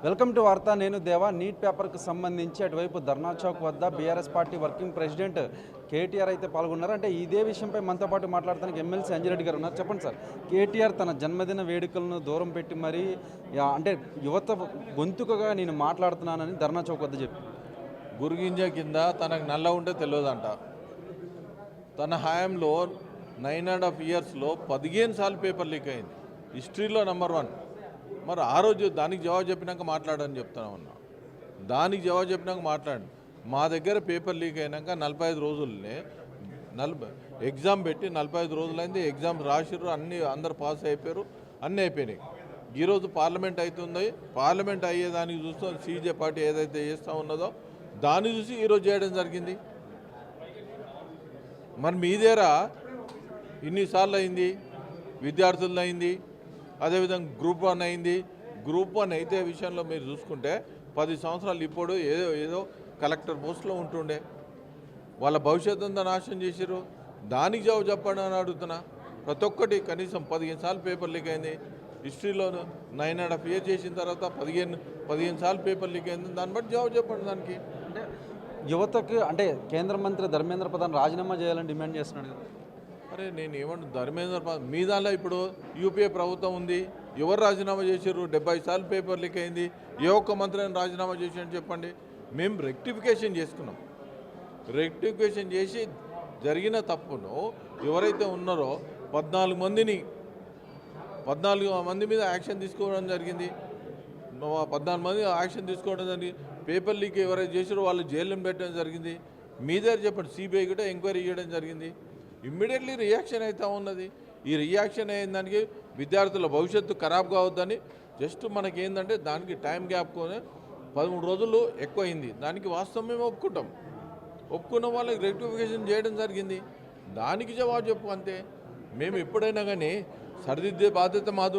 Welcome to వార్త. నేను దేవా. నీట్ పేపర్కి సంబంధించి అటువైపు ధర్నా చౌక్ వద్ద BRS party working president KTR అయితే పాల్గొన్నారు. అంటే ఇదే విషయంపై మనతో పాటు మాట్లాడడానికి ఎమ్మెల్సీ అంజిరెడ్డి గారు ఉన్నారు. చెప్పండి సార్, కేటీఆర్ తన జన్మదిన వేడుకలను దూరం పెట్టి మరీ అంటే యువత గొంతుకగా నేను మాట్లాడుతున్నానని ధర్నా చౌక్ వద్ద చెప్పి గురిగింజ కింద తనకు నల్ల ఉంటే తెలియదంట. తన హయాంలో 9.5 ఇయర్స్లో 15 సార్లు పేపర్ లీక్ అయింది. హిస్టరీలో నెంబర్ 1. మరి ఆ రోజు దానికి జవాబు చెప్పినాక మాట్లాడని చెప్తాను ఉన్నా. దానికి జవాబు చెప్పినాక మాట్లాడండి. మా దగ్గర పేపర్ లీక్ అయినాక 45 రోజులనే ఎగ్జామ్ పెట్టి 45 రోజులైంది. ఎగ్జామ్ రాసిర్రు, అందరు పాస్ అయిపోయారు, అన్నీ అయిపోయినాయి. ఈరోజు పార్లమెంట్ అవుతుంది. పార్లమెంట్ అయ్యేదానికి చూస్తూ సీజే పార్టీ ఏదైతే చేస్తూ ఉన్నదో దాన్ని చూసి ఈరోజు చేయడం జరిగింది. మరి మీ దగ్గర ఇన్నిసార్లు అయింది, విద్యార్థులు అయింది, అదేవిధంగా గ్రూప్ 1 అయింది. గ్రూప్ 1 అయితే విషయంలో మీరు చూసుకుంటే 10 సంవత్సరాలు ఇప్పుడు ఏదో కలెక్టర్ పోస్టులో ఉంటుండే. వాళ్ళ భవిష్యత్తు అంతా నాశనం చేసారు. దానికి జవాబు చెప్పండి అని అడుగుతున్నా. ప్రతి ఒక్కటి కనీసం 15 సార్లు పేపర్ లీక్ అయింది. హిస్టరీలోను 9.5 ఇయర్స్ చేసిన తర్వాత 15 సార్లు పేపర్ లీక్ అయింది. దాన్ని బట్టి జవాబు చెప్పండి. దానికి అంటే యువతకు అంటే కేంద్ర మంత్రి ధర్మేంద్ర ప్రధాన్ రాజీనామా చేయాలని డిమాండ్ చేస్తున్నాడు కదా. అరే నేను ఏమంటు ధర్మేంద్ర మీ దానిలో ఇప్పుడు యూపీఏ ప్రభుత్వం ఉంది. ఎవరు రాజీనామా చేశారు? 70 సార్లు పేపర్ లీక్ అయింది. ఏ ఒక్క మంత్రి అయినా రాజీనామా చేశారని చెప్పండి. మేము రెక్టిఫికేషన్ చేసుకున్నాం. రెక్టిఫికేషన్ చేసి జరిగిన తప్పును ఎవరైతే ఉన్నారో 14 మంది మీద యాక్షన్ తీసుకోవడం జరిగింది. 14 మంది యాక్షన్ తీసుకోవడం జరిగింది. పేపర్ లీక్ ఎవరైతే చేశారో వాళ్ళు జైల్లో పెట్టడం జరిగింది. మీ దగ్గర చెప్పండి, సిబిఐ కూడా ఎంక్వైరీ చేయడం జరిగింది. ఇమ్మీడియట్లీ రియాక్షన్ అవుతూ ఉన్నది. ఈ రియాక్షన్ అయిన దానికి విద్యార్థుల భవిష్యత్తు ఖరాబ్ కావద్దని జస్ట్ మనకేందంటే దానికి టైం గ్యాప్ 13 రోజులు ఎక్కువైంది. దానికి వాస్తవం మేము ఒప్పుకున్న వాళ్ళకి రెక్టిఫికేషన్ చేయడం జరిగింది. దానికి జవాబు చెప్పు అంతే. మేము ఎప్పుడైనా కానీ సరిదిద్దే బాధ్యత మాది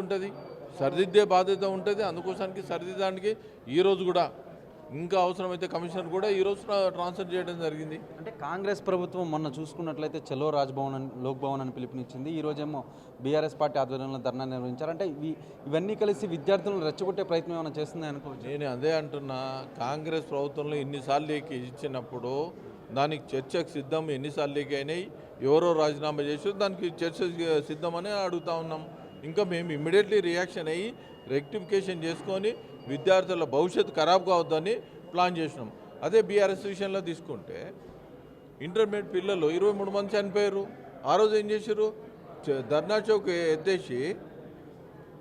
ఉంటుంది. అందుకోసానికి సరిదిద్దడానికి ఈరోజు కూడా ఇంకా అవసరమైతే కమిషనర్ కూడా ఈరోజు ట్రాన్స్ఫర్ చేయడం జరిగింది. అంటే కాంగ్రెస్ ప్రభుత్వం మొన్న చూసుకున్నట్లయితే చలో రాజ్భవన్ అని లోక్ భవన్ అని పిలుపునిచ్చింది. ఈరోజేమో బీఆర్ఎస్ పార్టీ ఆధ్వర్యంలో ధర్నా నిర్వహించారు. అంటే ఇవన్నీ కలిసి విద్యార్థులను రెచ్చగొట్టే ప్రయత్నం ఏమైనా చేస్తుంది అనుకోవచ్చు. నేను అదే అంటున్నా. కాంగ్రెస్ ప్రభుత్వంలో ఎన్నిసార్లు లీక్ ఇచ్చినప్పుడు దానికి చర్చకు సిద్ధం. ఎన్నిసార్లు లీక్ అయినాయి, ఎవరో రాజీనామా చేసి దానికి చర్చ సిద్ధమని అడుగుతా ఉన్నాం. ఇంకా మేము ఇమ్మీడియట్లీ రియాక్షన్ అయ్యి రెక్టిఫికేషన్ చేసుకొని విద్యార్థుల భవిష్యత్తు ఖరాబ్ కావద్దని ప్లాన్ చేసినాం. అదే బీఆర్ఎస్ విషయంలో తీసుకుంటే ఇంటర్మీడియట్ పిల్లలు 23 మంది చనిపోయారు. ఆ రోజు ఏం చేశారు? ధర్నా చౌక్ ఎత్తేసి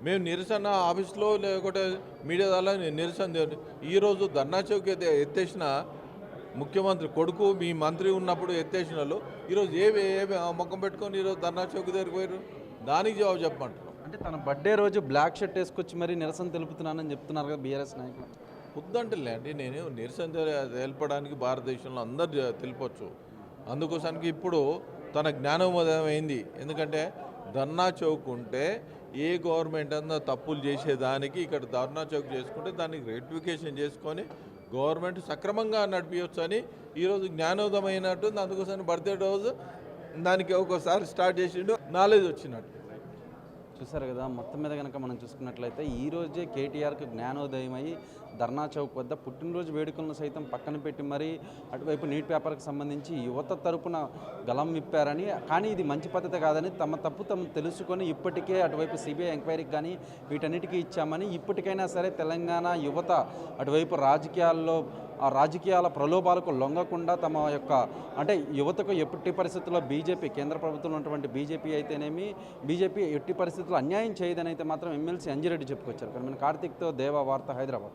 మేము నిరసన ఆఫీస్లో లేకపోతే మీడియా ద్వారా నిరసన. ఈరోజు ధర్నా చౌక్ ఎత్తేసిన ముఖ్యమంత్రి కొడుకు, మీ మంత్రి ఉన్నప్పుడు ఎత్తేసిన వాళ్ళు ఈరోజు ఏ ముఖం పెట్టుకొని ఈరోజు ధర్నా చౌక్ దగ్గరికి పోయారు. దానికి జవాబు చెప్పమంటున్నాం. అంటే తన బర్త్డే రోజు బ్లాక్ షర్ట్ వేసుకొచ్చి మరీ నిరసన తెలుపుతున్నానని చెప్తున్నారు కదా బీఆర్ఎస్ నాయకులు. వద్దంటలే అండి. నేను నిరసన తెలపడానికి భారతదేశంలో అందరు తెలిపొచ్చు. అందుకోసానికి ఇప్పుడు తన జ్ఞానోదయం అయింది. ఎందుకంటే ధర్నా చౌక్ ఉంటే ఏ గవర్నమెంట్ అన్నా తప్పులు చేసేదానికి ఇక్కడ ధర్నా చౌక్ చేసుకుంటే దానికి రెక్టిఫికేషన్ చేసుకొని గవర్నమెంట్ సక్రమంగా నడిపించవచ్చు అని ఈరోజు జ్ఞానోదయం అయినట్టుంది. అందుకోసం బర్త్డే రోజు దానికి ఒకసారి స్టార్ట్ చేసిండు, నాలెడ్జ్ వచ్చినట్టు. చూసారు కదా. మొత్తం మీద కనుక మనం చూసుకున్నట్లయితే ఈరోజే కేటీఆర్కి జ్ఞానోదయం అయ్యి ధర్నా చౌక్ వద్ద పుట్టినరోజు వేడుకలను సైతం పక్కన పెట్టి మరీ అటువైపు నీట్ పేపర్కి సంబంధించి యువత తరపున గలం విప్పారని, కానీ ఇది మంచి పద్ధతి కాదని తమ తప్పు తెలుసుకొని ఇప్పటికే అటువైపు సిబిఐ ఎంక్వైరీకి కానీ వీటన్నిటికీ ఇచ్చామని, ఇప్పటికైనా సరే తెలంగాణ యువత అటువైపు రాజకీయాల ప్రలోభాలకు లొంగకుండా తమ యొక్క అంటే యువతకు ఎట్టి పరిస్థితుల్లో బీజేపీ కేంద్ర ప్రభుత్వంలో ఉన్నటువంటి బీజేపీ అయితేనేమి బీజేపీ ఎట్టి పరిస్థితుల్లో అన్యాయం చేయదని అయితే మాత్రం ఎమ్మెల్సీ అంజిరెడ్డి చెప్పుకొచ్చారు. కానీ కార్తీక్తో దేవా వార్త, హైదరాబాద్.